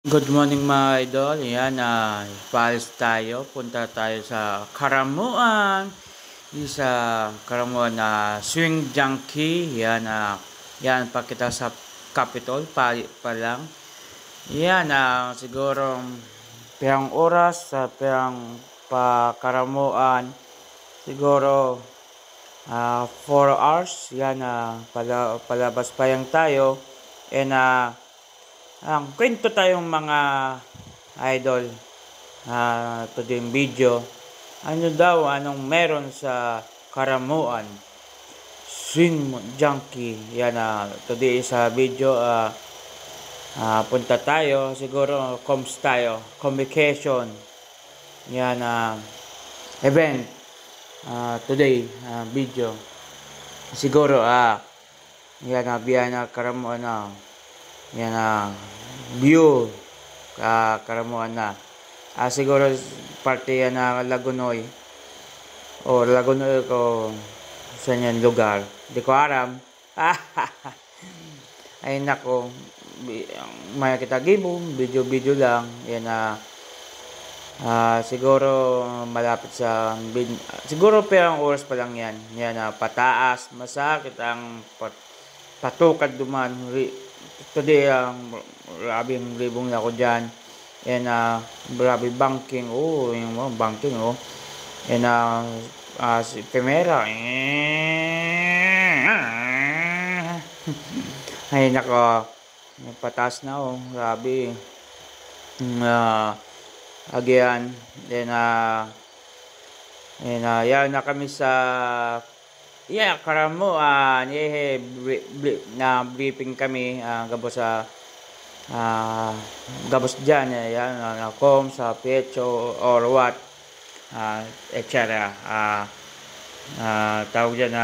Good morning mga idol. Yan, paalis tayo. Punta tayo sa Karamuan. Sa Karamuan na Swing Junkie. Yan, yan pakita sa Capitol. Pa lang. Yan, siguro pirang oras sa pirang pa Karamuan. Siguro 4 hours. Yan, palabas pa yan tayo. And ang kwento tayong mga idol today video. Ano daw, anong meron sa Karamuan Swing Junkie. Yan, today sa video punta tayo, siguro comms tayo, communication. Yan, event today video. Siguro yan, biyahe na Karamuan yan, view Karamuan na. Siguro parte yan na Lagunoy o Lagunoy ko saan yan lugar. Di ko aram. Ay nako, may kita gibo, video lang. Yan siguro malapit sa siguro perang oras pa lang yan. Yan pataas, masakit ang patukad duman. Today grabing libong na ako dyan. And grabe banking. Yung banking and si Primera ay nako, pataas na grabe. Again, then yan na kami sa Karamuan. Na briefing kami gabos sa gabos dyan. Yan com sa pecho or what etc. Tawag dyan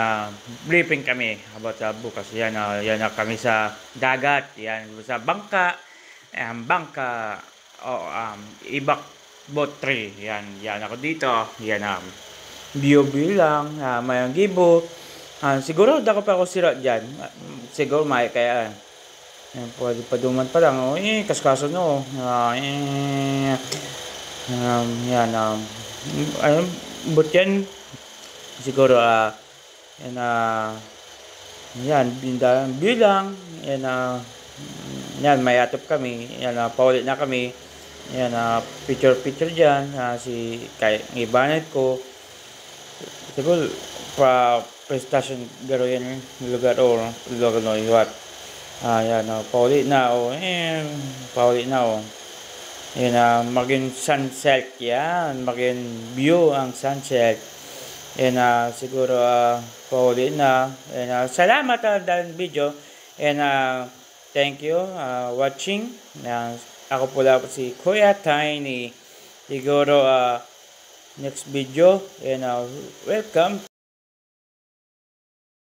briefing kami about bukas. Yan na kami sa dagat. Yan sa bangka. Bangka Ibak Boat 3. Yan ako dito. Yan view lang, may gibo. Siguro dako pa ako sira dyan. Siguro may kaya pwede paduman pa lang. Kaskaso no. Yan but yan siguro yan bilang yan may atop kami. Yan paulit na kami. Yan picture dyan. Si kay ibanet ko siguro prestation garo yan lugar or lugar no what. Yan paulit na paulit na yan maging sunset yan, maging view ang sunset. Yan siguro paulit na. And salamat dahil video. And thank you watching. Ako pala si Kuya Tiny. Siguro next video. And welcome.